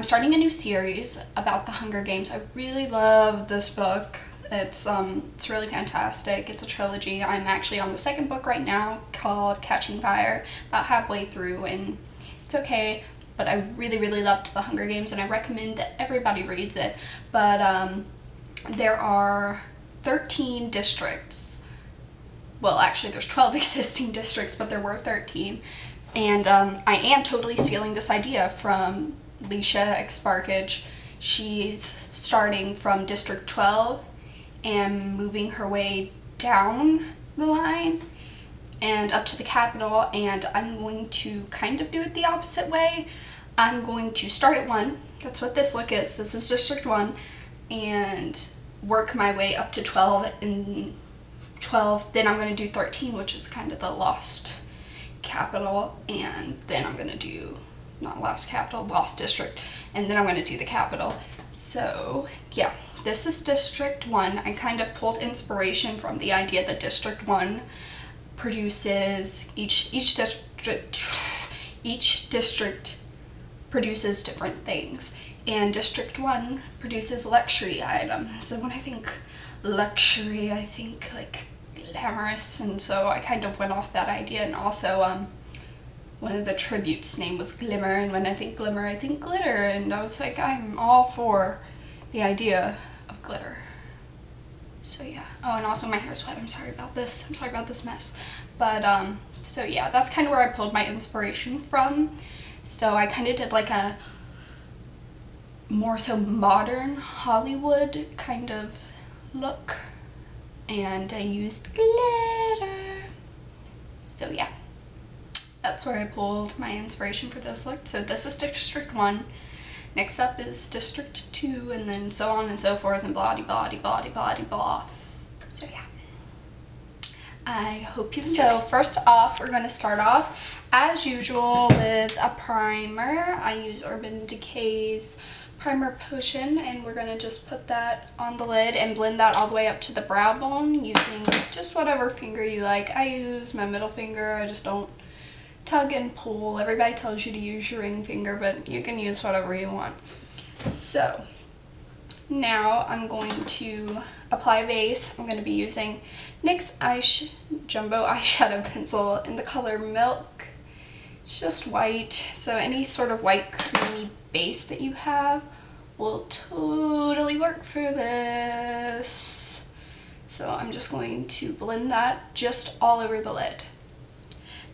starting a new series about the Hunger Games. I really love this book. It's really fantastic. It's a trilogy. I'm actually on the second book right now called Catching Fire, about halfway through, and it's okay, but I really loved the Hunger Games and I recommend that everybody reads it. But there are 13 districts. Well, actually there's 12 existing districts, but there were 13. And I am totally stealing this idea from Leisha X Sparkage. She's starting from District 12 and moving her way down the line and up to the capital, and I'm going to kind of do it the opposite way. I'm going to start at 1. That's what this look is. This is District 1, and work my way up to 12. In 12, then I'm going to do 13, which is kind of the lost capital, and then I'm going to do, not lost capital, lost district, and then I'm going to do the capital. So yeah, this is District 1. I kind of pulled inspiration from the idea that District 1 produces, each district produces different things, and District 1 produces luxury items, and when I think luxury, I think like glamorous, and so I kind of went off that idea. And also one of the tributes name was Glimmer, and when I think glimmer I think glitter, and I was like, I'm all for the idea of glitter. So yeah. Oh, and also my hair's wet. I'm sorry about this. I'm sorry about this mess. But so yeah, that's kind of where I pulled my inspiration from. So I kind of did like a more so modern Hollywood kind of look, and I used glitter. So yeah, that's where I pulled my inspiration for this look. So this is District 1. Next up is District 2, and then so on and so forth, and blah blah blah blah blah. So yeah, I hope you enjoy. So first off, we're going to start off as usual with a primer. I use Urban Decay's Primer Potion, and we're going to just put that on the lid and blend that all the way up to the brow bone using just whatever finger you like. I use my middle finger. I just don't tug and pull. Everybody tells you to use your ring finger, but you can use whatever you want. So now I'm going to apply a base. I'm going to be using NYX Jumbo Eyeshadow Pencil in the color Milk. It's just white, so any sort of white creamy base that you have will totally work for this. So I'm just going to blend that just all over the lid.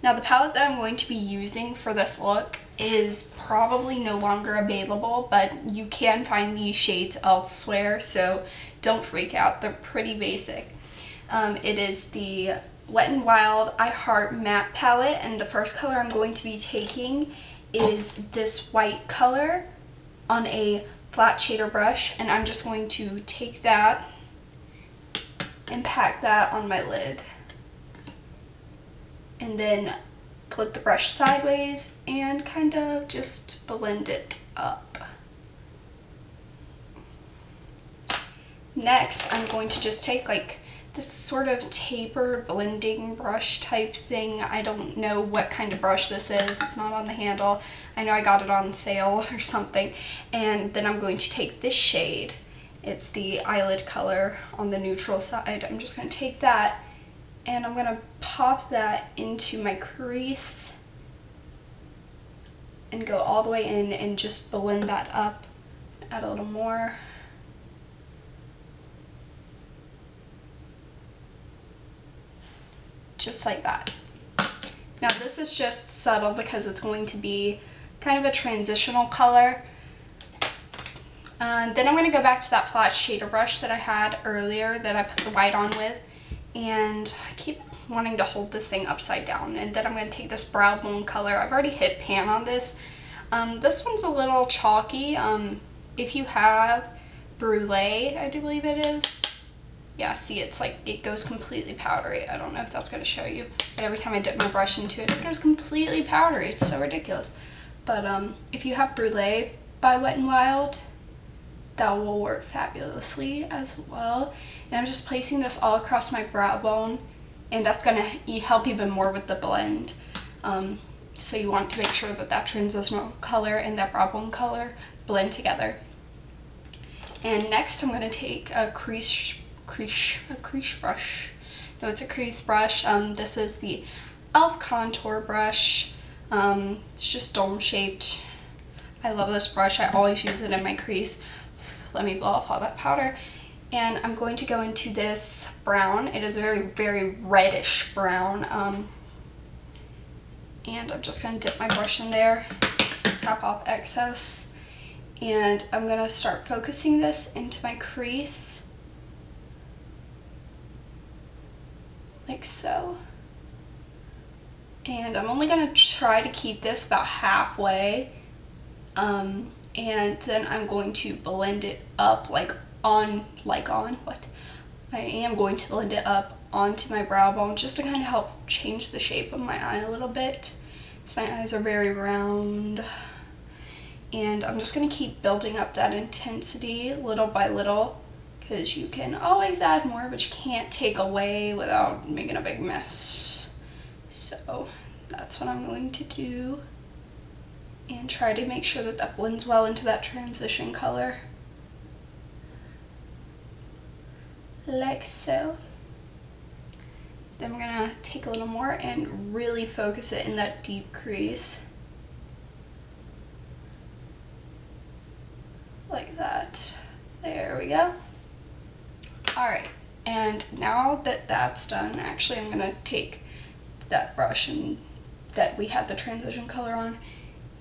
Now the palette that I'm going to be using for this look is probably no longer available, but you can find these shades elsewhere, so don't freak out. They're pretty basic. It is the Wet n Wild I Heart Matte Palette, and the first color I'm going to be taking is this white color on a flat shader brush, and I'm just going to take that and pack that on my lid, and then put the brush sideways and kind of just blend it up. Next, I'm going to just take like this sort of tapered blending brush type thing. I don't know what kind of brush this is. It's not on the handle. I know I got it on sale or something. And then I'm going to take this shade. It's the eyelid color on the neutral side. I'm just going to take that and I'm going to pop that into my crease and go all the way in and just blend that up. Add a little more. Just like that. Now this is just subtle because it's going to be kind of a transitional color. Then I'm going to go back to that flat shader brush that I had earlier that I put the white on with, and I keep wanting to hold this thing upside down. And then I'm going to take this brow bone color. I've already hit pan on this. This one's a little chalky. If you have Brulee, I do believe it is. Yeah, see, it's like, it goes completely powdery. I don't know if that's going to show you, but every time I dip my brush into it, it goes completely powdery. It's so ridiculous. But if you have Brulee by Wet n Wild, that will work fabulously as well. And I'm just placing this all across my brow bone, and that's going to help even more with the blend. So you want to make sure that that transitional color and that brow bone color blend together. And next I'm going to take a crease brush. No, it's a crease brush. This is the E.L.F. contour brush. It's just dome shaped. I love this brush. I always use it in my crease. Let me blow off all that powder. And I'm going to go into this brown. It is a very, very reddish brown. And I'm just going to dip my brush in there, tap off excess. And I'm going to start focusing this into my crease. Like so. And I'm only going to try to keep this about halfway. And then I'm going to blend it up I am going to blend it up onto my brow bone just to kind of help change the shape of my eye a little bit. So my eyes are very round. And I'm just going to keep building up that intensity little by little, because you can always add more, but you can't take away without making a big mess. So that's what I'm going to do. And try to make sure that that blends well into that transition color. Like so. Then we're gonna take a little more and really focus it in that deep crease. Like that. There we go. Alright, and now that that's done, actually I'm gonna take that brush and that we had the transition color on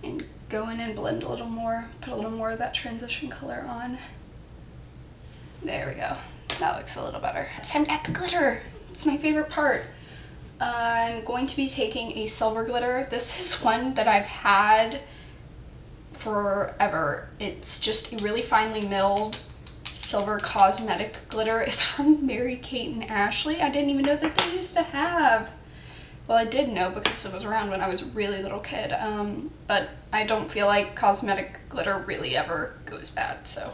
and go in and blend a little more, put a little more of that transition color on. There we go. That looks a little better. It's time to add the glitter. It's my favorite part. I'm going to be taking a silver glitter. This is one that I've had forever. It's just a really finely milled silver cosmetic glitter. It's from Mary Kate and Ashley. I didn't even know that they used to have. Well, I did know because it was around when I was a really little kid, but I don't feel like cosmetic glitter really ever goes bad, so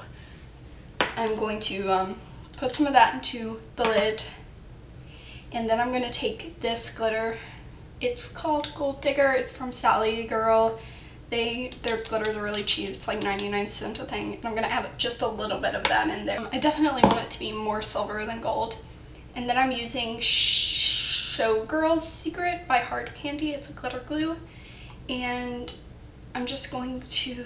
I'm going to put some of that into the lid, and then I'm going to take this glitter. It's called Gold Digger. It's from Sally Girl. Their glitters are really cheap. It's like 99 cents a thing, and I'm going to add just a little bit of that in there. I definitely want it to be more silver than gold. And then I'm using Showgirl's Secret by Hard Candy. It's a glitter glue, and I'm just going to,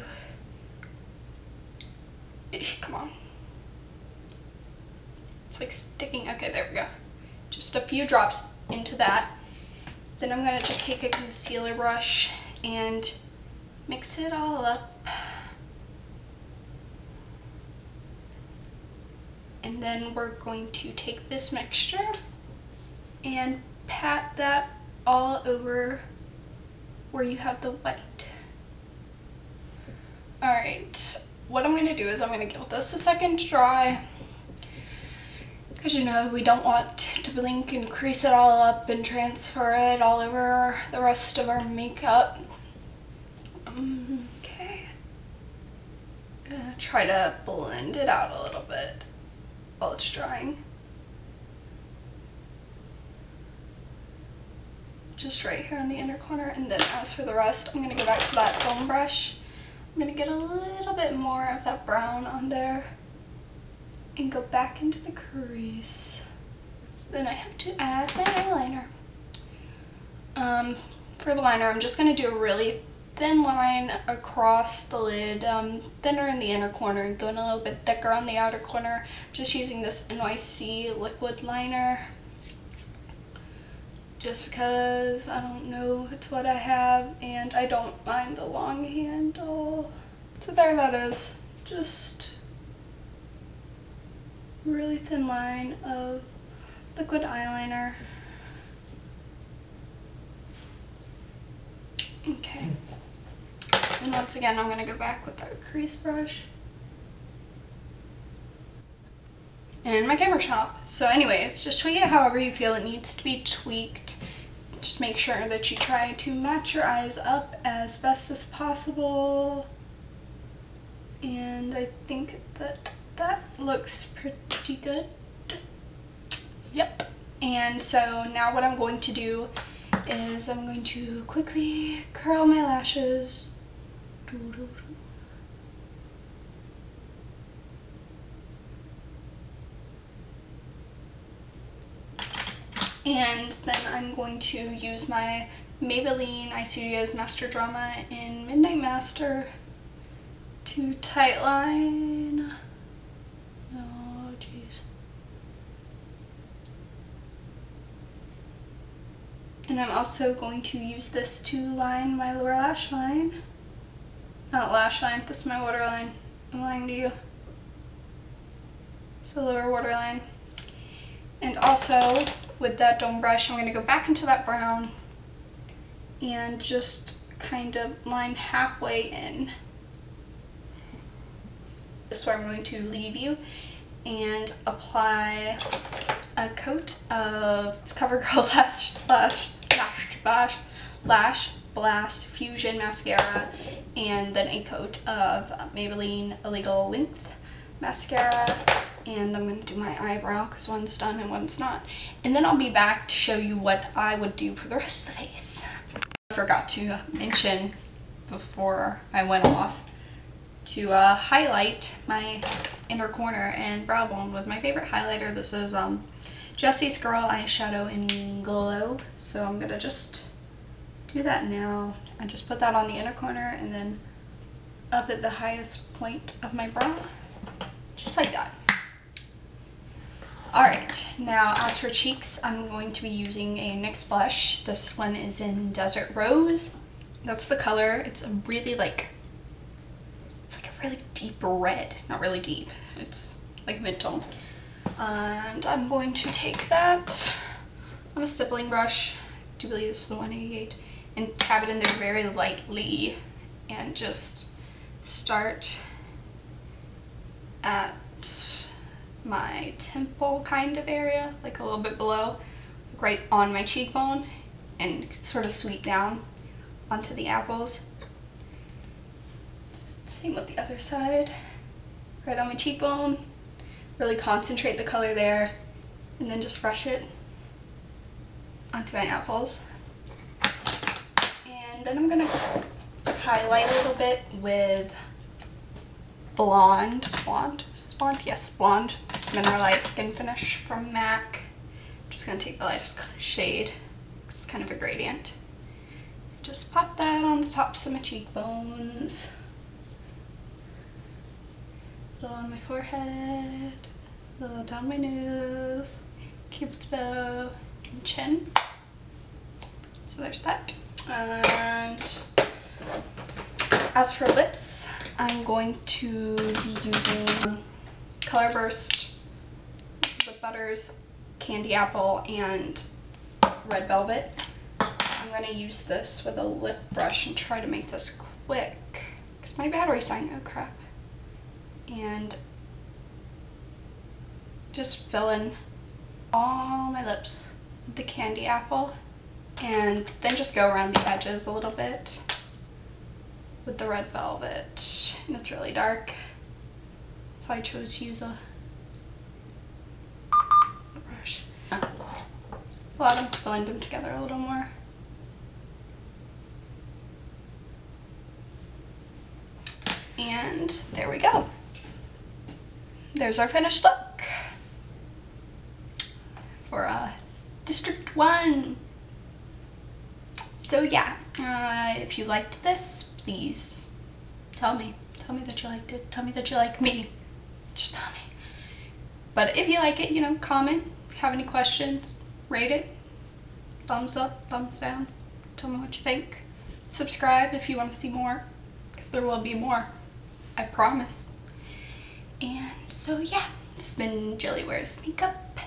come on, it's like sticking. Okay, there we go. Just a few drops into that. Then I'm gonna just take a concealer brush and mix it all up, and then we're going to take this mixture and pat that all over where you have the white. Alright, what I'm going to do is I'm going to give this a second to dry, because you know we don't want to blink and crease it all up and transfer it all over the rest of our makeup. Okay, try to blend it out a little bit while it's drying. Just right here in the inner corner, and then as for the rest, I'm going to go back to that foam brush. I'm going to get a little bit more of that brown on there and go back into the crease. So then I have to add my eyeliner. For the liner, I'm just going to do a really thin line across the lid, thinner in the inner corner, going a little bit thicker on the outer corner. Just using this NYC Liquid Liner, just because I don't know, it's what I have, and I don't mind the long handle. So there that is, just a really thin line of liquid eyeliner. Okay, and once again I'm going to go back with that crease brush. And my camera shut off. So anyways, just tweak it however you feel it needs to be tweaked. Just make sure that you try to match your eyes up as best as possible. And I think that that looks pretty good. Yep. And so now what I'm going to do is I'm going to quickly curl my lashes. And then I'm going to use my Maybelline Eye Studios Master Drama in Midnight Master to tightline. Oh, jeez. And I'm also going to use this to line my lower lash line. Not lash line, this is my waterline. I'm lying to you. So lower waterline. And also, with that dome brush, I'm going to go back into that brown and just kind of line halfway in. This is where I'm going to leave you and apply a coat of it's Covergirl Lash Blast Fusion Mascara, and then a coat of Maybelline Illegal Length Mascara. And I'm going to do my eyebrow because one's done and one's not. And then I'll be back to show you what I would do for the rest of the face. I forgot to mention before I went off to highlight my inner corner and brow bone with my favorite highlighter. This is Jessie's Girl Eyeshadow in Glow. So I'm going to just do that now. I just put that on the inner corner and then up at the highest point of my brow. Just like that. Alright, now as for cheeks, I'm going to be using a NYX blush. This one is in Desert Rose. That's the color. It's a really it's like a really deep red. Not really deep. It's like mid-tone. And I'm going to take that on a stippling brush. I do believe this is the 188. And tap it in there very lightly and just start at my temple kind of area, like a little bit below, like right on my cheekbone, and sort of sweep down onto the apples. Same with the other side, right on my cheekbone. Really concentrate the color there, and then just brush it onto my apples. And then I'm gonna highlight a little bit with blonde Mineralized Skinfinish from MAC. I'm just going to take the lightest shade. It's kind of a gradient. Just pop that on the tops of my cheekbones. A little on my forehead. A little down my nose. Cupid's bow. And chin. So there's that. And as for lips, I'm going to be using Colorburst Lip Butters, Candy Apple, and Red Velvet. I'm going to use this with a lip brush and try to make this quick because my battery's dying. Oh crap. And just fill in all my lips with the Candy Apple, and then just go around the edges a little bit with the Red Velvet. And it's really dark, so I chose to use a brush. Allow them to blend them together a little more. And there we go. There's our finished look for District 1. So yeah, if you liked this, please tell me. Tell me that you liked it. Tell me that you like me. Just tell me. But if you like it, you know, comment. If you have any questions, rate it. Thumbs up, thumbs down. Tell me what you think. Subscribe if you want to see more, because there will be more. I promise. And so yeah, this has been Jilly Wears Makeup.